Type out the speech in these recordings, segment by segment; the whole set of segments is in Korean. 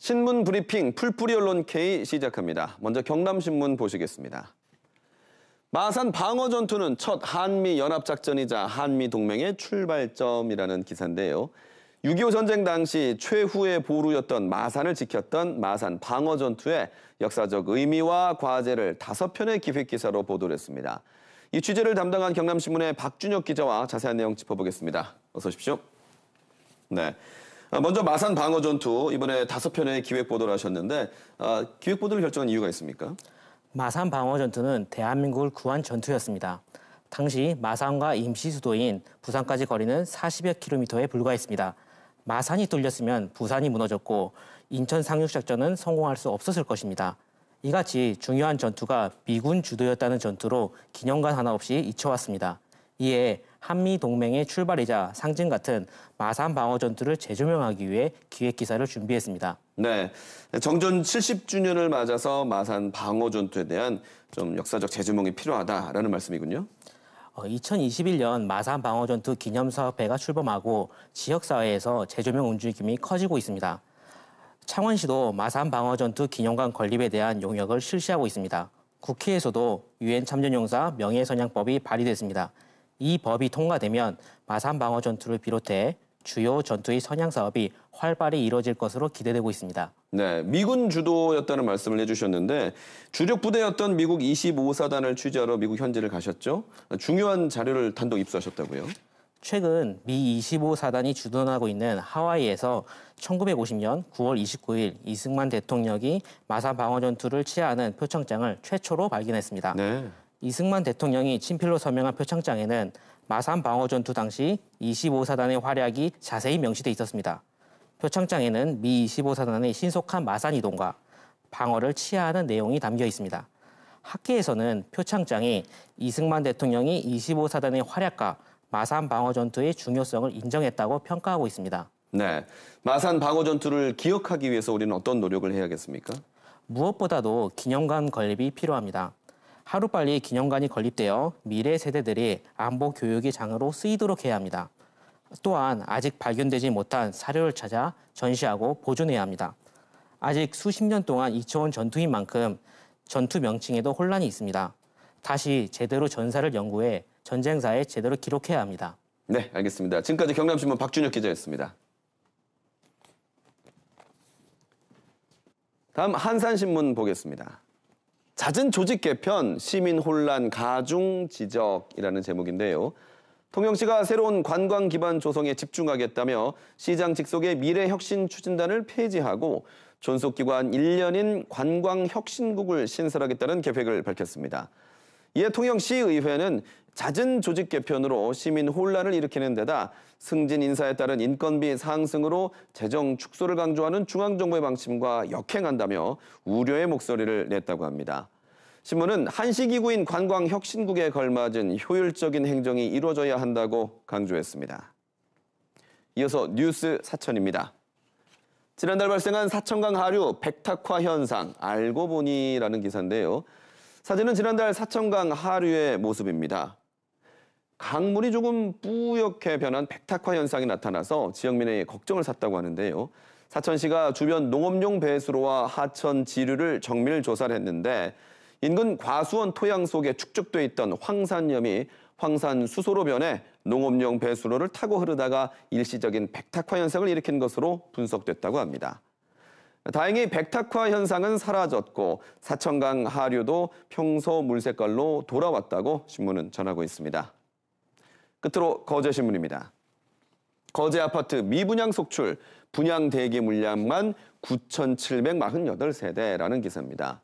신문 브리핑 풀뿌리 언론 K 시작합니다. 먼저 경남신문 보시겠습니다. 마산 방어 전투는 첫 한미 연합작전이자 한미 동맹의 출발점이라는 기사인데요. 6.25 전쟁 당시 최후의 보루였던 마산을 지켰던 마산 방어 전투의 역사적 의미와 과제를 5편의 기획기사로 보도를 했습니다. 이 취재를 담당한 경남신문의 박준혁 기자와 자세한 내용 짚어보겠습니다. 어서 오십시오. 네. 먼저 마산 방어 전투 이번에 5편의 기획 보도를 하셨는데 기획 보도를 결정한 이유가 있습니까? 마산 방어 전투는 대한민국을 구한 전투였습니다. 당시 마산과 임시 수도인 부산까지 거리는 40여 킬로미터에 불과했습니다. 마산이 뚫렸으면 부산이 무너졌고 인천 상륙작전은 성공할 수 없었을 것입니다. 이같이 중요한 전투가 미군 주도였다는 전투로 기념관 하나 없이 잊혀왔습니다. 이에 한미 동맹의 출발이자 상징 같은 마산 방어 전투를 재조명하기 위해 기획 기사를 준비했습니다. 네, 정전 70주년을 맞아서 마산 방어 전투에 대한 좀 역사적 재조명이 필요하다라는 말씀이군요. 2021년 마산 방어 전투 기념사업회가 출범하고 지역사회에서 재조명 움직임이 커지고 있습니다. 창원시도 마산 방어 전투 기념관 건립에 대한 용역을 실시하고 있습니다. 국회에서도 유엔 참전용사 명예선양법이 발의됐습니다. 이 법이 통과되면 마산 방어 전투를 비롯해 주요 전투의 선양 사업이 활발히 이루어질 것으로 기대되고 있습니다. 네, 미군 주도였다는 말씀을 해주셨는데 주력 부대였던 미국 25사단을 취재하러 미국 현지를 가셨죠? 중요한 자료를 단독 입수하셨다고요? 최근 미 25사단이 주둔하고 있는 하와이에서 1950년 9월 29일 이승만 대통령이 마산 방어 전투를 치하하는 표창장을 최초로 발견했습니다. 네. 이승만 대통령이 친필로 서명한 표창장에는 마산 방어 전투 당시 25사단의 활약이 자세히 명시돼 있었습니다. 표창장에는 미 25사단의 신속한 마산 이동과 방어를 치하하는 내용이 담겨 있습니다. 학계에서는 표창장이 이승만 대통령이 25사단의 활약과 마산 방어 전투의 중요성을 인정했다고 평가하고 있습니다. 네, 마산 방어 전투를 기억하기 위해서 우리는 어떤 노력을 해야겠습니까? 무엇보다도 기념관 건립이 필요합니다. 하루빨리 기념관이 건립되어 미래 세대들이 안보 교육의 장으로 쓰이도록 해야 합니다. 또한 아직 발견되지 못한 사료를 찾아 전시하고 보존해야 합니다. 아직 수십 년 동안 잊혀온 전투인 만큼 전투 명칭에도 혼란이 있습니다. 다시 제대로 전사를 연구해 전쟁사에 제대로 기록해야 합니다. 네, 알겠습니다. 지금까지 경남신문 박준혁 기자였습니다. 다음 한산신문 보겠습니다. 잦은 조직 개편, 시민 혼란, 가중 지적이라는 제목인데요. 통영시가 새로운 관광 기반 조성에 집중하겠다며 시장 직속의 미래혁신 추진단을 폐지하고 존속기관 1년인 관광혁신국을 신설하겠다는 계획을 밝혔습니다. 이에 통영시의회는 잦은 조직 개편으로 시민 혼란을 일으키는 데다 승진 인사에 따른 인건비 상승으로 재정 축소를 강조하는 중앙정부의 방침과 역행한다며 우려의 목소리를 냈다고 합니다. 신문은 한시기구인 관광혁신국에 걸맞은 효율적인 행정이 이루어져야 한다고 강조했습니다. 이어서 뉴스 사천입니다. 지난달 발생한 사천강 하류 백탁화 현상 알고 보니라는 기사인데요. 사진은 지난달 사천강 하류의 모습입니다. 강물이 조금 뿌옇게 변한 백탁화 현상이 나타나서 지역민의 걱정을 샀다고 하는데요. 사천시가 주변 농업용 배수로와 하천 지류를 정밀 조사를 했는데 인근 과수원 토양 속에 축적돼 있던 황산염이 황산 수소로 변해 농업용 배수로를 타고 흐르다가 일시적인 백탁화 현상을 일으킨 것으로 분석됐다고 합니다. 다행히 백탁화 현상은 사라졌고 사천강 하류도 평소 물 색깔로 돌아왔다고 신문은 전하고 있습니다. 끝으로 거제신문입니다. 거제 아파트 미분양 속출, 분양 대기 물량만 9,748세대라는 기사입니다.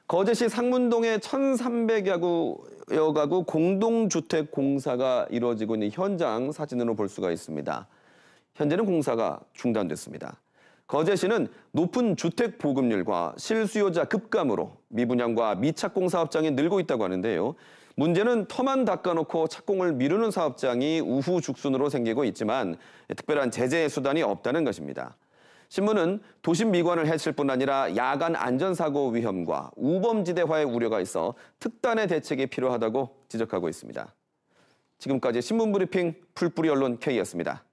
거제시 상문동의 1,300여 가구 공동주택 공사가 이루어지고 있는 현장 사진으로 볼 수가 있습니다. 현재는 공사가 중단됐습니다. 거제시는 높은 주택 보급률과 실수요자 급감으로 미분양과 미착공 사업장이 늘고 있다고 하는데요. 문제는 터만 닦아놓고 착공을 미루는 사업장이 우후죽순으로 생기고 있지만 특별한 제재 수단이 없다는 것입니다. 신문은 도심 미관을 해칠 뿐 아니라 야간 안전사고 위험과 우범지대화의 우려가 있어 특단의 대책이 필요하다고 지적하고 있습니다. 지금까지 신문브리핑 풀뿌리 언론 K였습니다.